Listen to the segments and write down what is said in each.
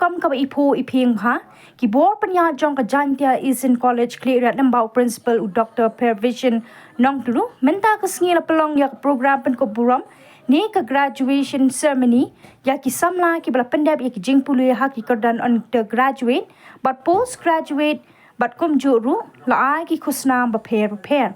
prokram ka phu phieng ha ki bor panya jong ka Jaiñtia Eastern College Khliehriat nambau principal u Dr. Pervision Nongtulu menta ka sngi la pelong ya program pen ko burom ni ka graduation ceremony ya ki samla ki bala pendap ya ki jingpulu ya ki kerdan undergraduate but postgraduate but kum juru la ai ki khusna prepare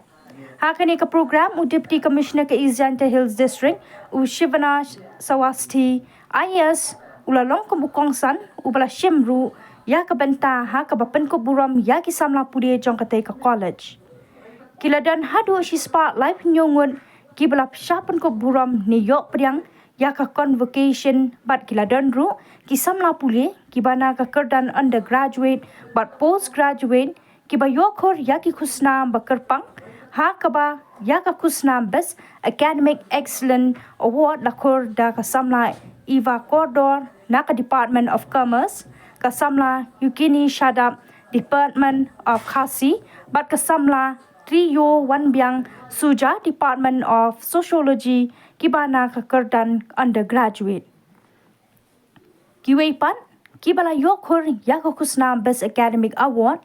Haka ni ka program u Deputy Commissioner ka Jaiñtia Hills District u Shivana Sawasti IS ulalong kumukongsan u bala shimru ya ka benta ha ka bapen ko burom ya ki samla pudi jong ka ka college kiladan hadu shi spotlight nyongun ki bala shapen ko burom ni yok priang ya ka convocation bat kiladan ru ki samla puli ki bana ka kerdan undergraduate but postgraduate ki ba yokhor ya ki khusna bakarpang ha ka ba ya ka khusna best academic excellent award lakhor da ka samla Eva Cordor naka Department of Commerce kasamla Yukini Shadap Department of Khasi but kasamla Trio Wanbyang Suja Department of Sociology kibana ka kerdan undergraduate kiweipan kibala yokhor ya ka khusna best academic award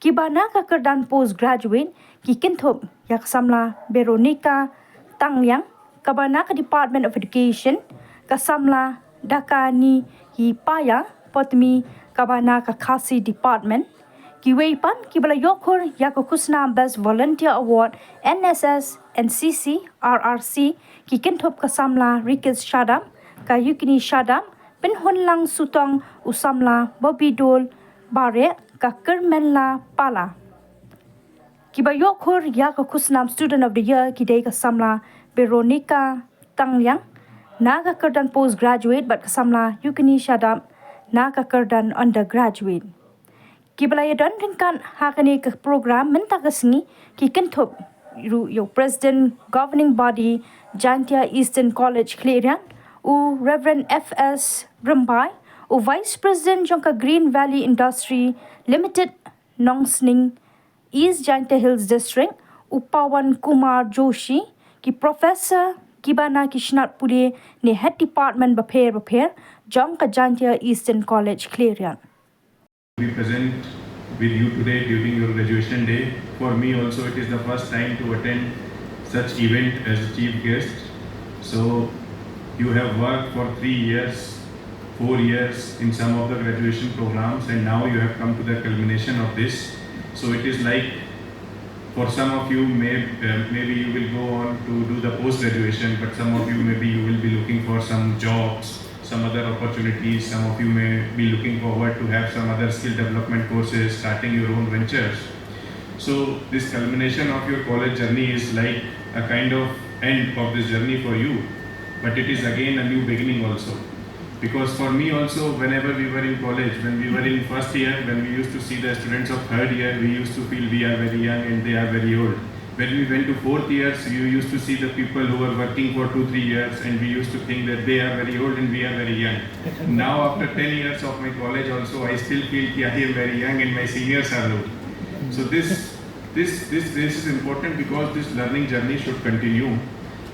kibana ka kerdan postgraduate ki kinthop ya kasamla Veronica Tangliang kabana ka Department of Education kasamla Dhaka ni hi paya potmi kabana ka Khasi Department kiweipan kibala yokhor ya ka khusna best volunteer award NSS NCC RRC ki kinthop kasamla Rikis Shadam ka Yukini Shadam pinhonlang sutong usamla Bobidol Bare ka Kermenla Pala kiba yokhor ya ka khusnam student of the year ki dei kasamla Veronica Tangliang naga kerdan postgraduate but kasamla Yukini Shadam naga kerdan undergraduate kibala ya dan ringkan hakani ke program menta kasngi ki kenthop yo president governing body Jaiñtia Eastern College Khliehriat u Reverend FS Brambai u vice president jongka Green Valley Industry Limited Nongsning East Jaiñtia Hills District u Pawan Kumar Joshi ki professor kibana kishnat puri ni head department prepare jongka Jaiñtia Eastern College Khliehriat. We present with you today during your graduation day. For me also it is the first time to attend such event as a chief guest. So you have worked for 3 years, 4 years in some of the graduation programs and now you have come to the culmination of this. So it is like for some of you maybe you will go on to do the post-graduation, but some of you maybe you will be looking for some jobs, some other opportunities. Some of you may be looking forward to have some other skill development courses, starting your own ventures. So this culmination of your college journey is like a kind of end of this journey for you, but it is again a new beginning also. Because for me also, whenever we were in college, when we were in first year, when we used to see the students of third year, we used to feel we are very young and they are very old. When we went to fourth years, you used to see the people who were working for 2-3 years and we used to think that they are very old and we are very young. Now after 10 years of my college also, I still feel that I am very young and my seniors are old. So this is important because this learning journey should continue.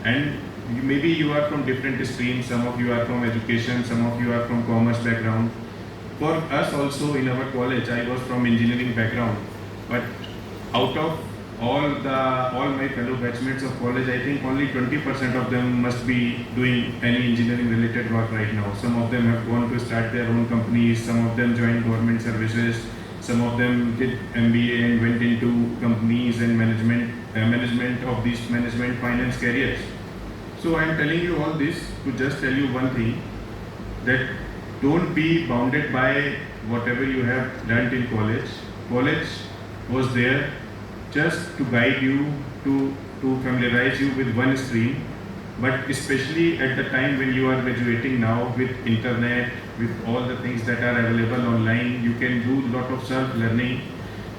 And maybe you are from different streams, some of you are from education, some of you are from commerce background. For us also in our college, I was from engineering background. But out of all my fellow batchmates of college, I think only 20% of them must be doing any engineering related work right now. Some of them have gone to start their own companies, some of them joined government services, some of them did MBA and went into companies and management of these management finance careers. So I am telling you all this to just tell you one thing, that don't be bounded by whatever you have learnt in college. College was there just to guide you, to familiarize you with one stream, but especially at the time when you are graduating now with internet, with all the things that are available online, you can do a lot of self-learning.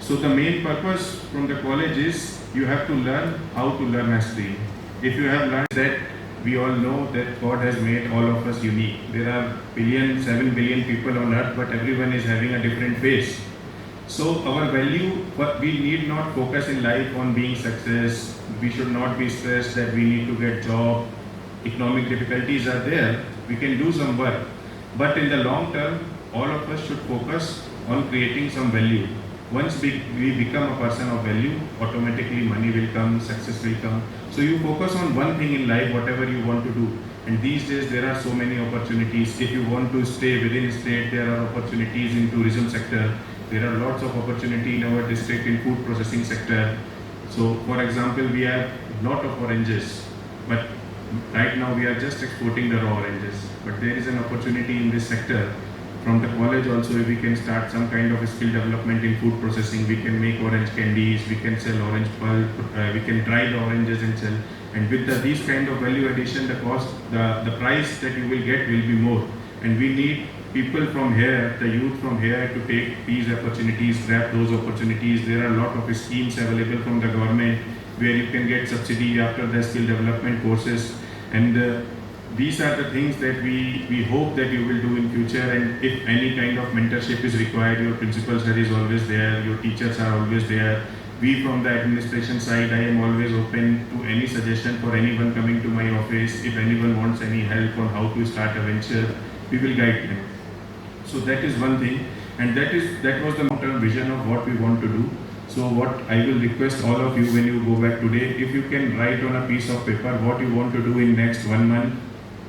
So the main purpose from the college is you have to learn how to learn a stream. If you have learned that, we all know that God has made all of us unique. There are 7 billion people on earth, but everyone is having a different face. So our value, but we need not focus in life on being success. We should not be stressed that we need to get job. Economic difficulties are there. We can do some work. But in the long term, all of us should focus on creating some value. Once we become a person of value, automatically money will come, success will come. So you focus on one thing in life, whatever you want to do. And these days there are so many opportunities. If you want to stay within state, there are opportunities in tourism sector. There are lots of opportunity in our district in food processing sector. So for example, we have lot of oranges, but right now we are just exporting the raw oranges. But there is an opportunity in this sector. From the college also, if we can start some kind of skill development in food processing, we can make orange candies, we can sell orange pulp, we can dry the oranges and sell. And with these kind of value addition, the cost, the price that you will get will be more. And we need people from here, the youth from here, to take these opportunities, grab those opportunities. There are a lot of schemes available from the government where you can get subsidy after the skill development courses. And these are the things that we hope that you will do in future. And if any kind of mentorship is required, your principal sir is always there, your teachers are always there. We from the administration side, I am always open to any suggestion for anyone coming to my office. If anyone wants any help on how to start a venture, we will guide them. So that is one thing, and that was the long-term vision of what we want to do. So what I will request all of you when you go back today, if you can write on a piece of paper what you want to do in next 1 month,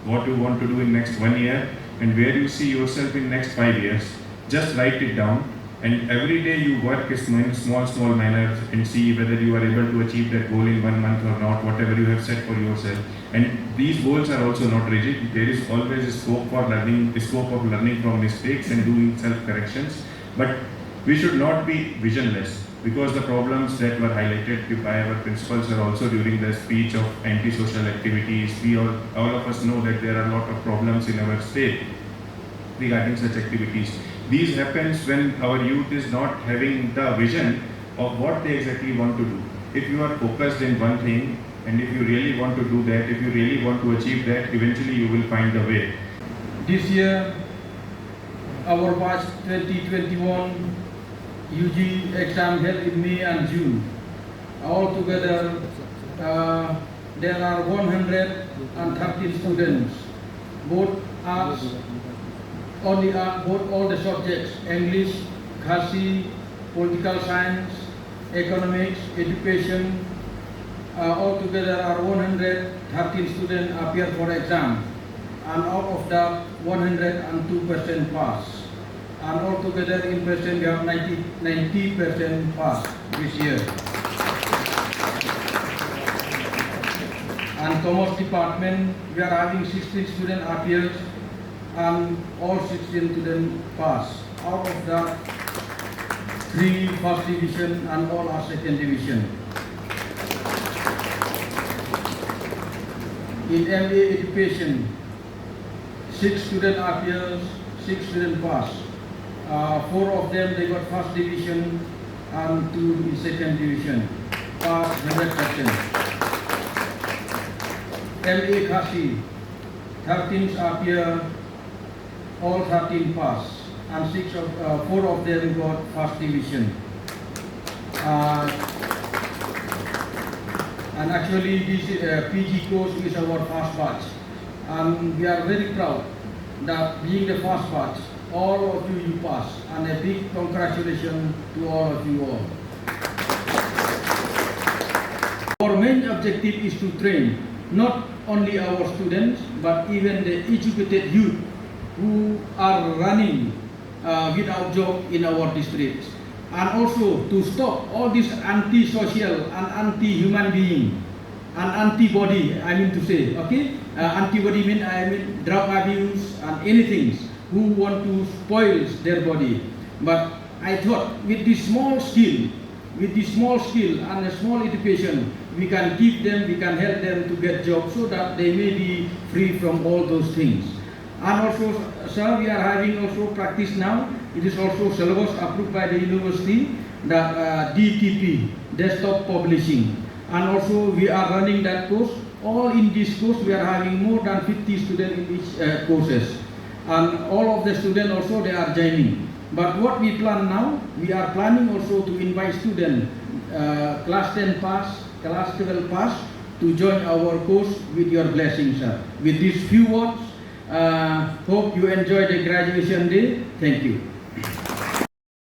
what you want to do in next 1 year, and where you see yourself in next 5 years. Just write it down, and every day you work in small manner and see whether you are able to achieve that goal in 1 month or not, whatever you have set for yourself. And these goals are also not rigid. There is always a scope of learning from mistakes and doing self-corrections. But we should not be visionless, because the problems that were highlighted by our principals are also during the speech of anti-social activities. We all of us know that there are a lot of problems in our state regarding such activities. These happens when our youth is not having the vision of what they exactly want to do. If you are focused in one thing, and if you really want to do that, if you really want to achieve that, eventually you will find the way. This year, our batch 2021 UG exam held in May and June. Altogether, there are 113 students, both arts, both all the subjects, English, Khasi, political science, economics, education. Altogether are 113 students appear for exam, and out of that 102% pass. And altogether in percent we have 90% pass this year. And commerce department, we are having 16 students appears, and all 16 students pass. Out of that, 3 first division and all are second division. In MA education, 6 students appears, 6 students pass. 4 of them they got first division and 2 in second division. Pass 100%. MA Khasi, 13 appear, all 13 pass, and 4 of them got first division. And actually this PG course is our first batch, and we are very proud that being the first batch, all of you pass, and a big congratulations to all of you all. Our main objective is to train not only our students but even the educated youth who are running without job in our districts, and also to stop all this anti-social and anti-human being and antibody, I mean to say, okay? Antibody mean drug abuse and anything who want to spoil their body. But I thought with this small skill and a small education, we can keep them, we can help them to get jobs so that they may be free from all those things. And also, sir, we are having also practice now. It is also syllabus approved by the university, the DTP, Desktop Publishing. And also we are running that course. All in this course, we are having more than 50 students in each courses. And all of the students also, they are joining. But what we plan now, we are planning also to invite students, class 10 pass, class 12 pass, to join our course with your blessings, sir. With these few words, hope you enjoy the graduation day. Thank you.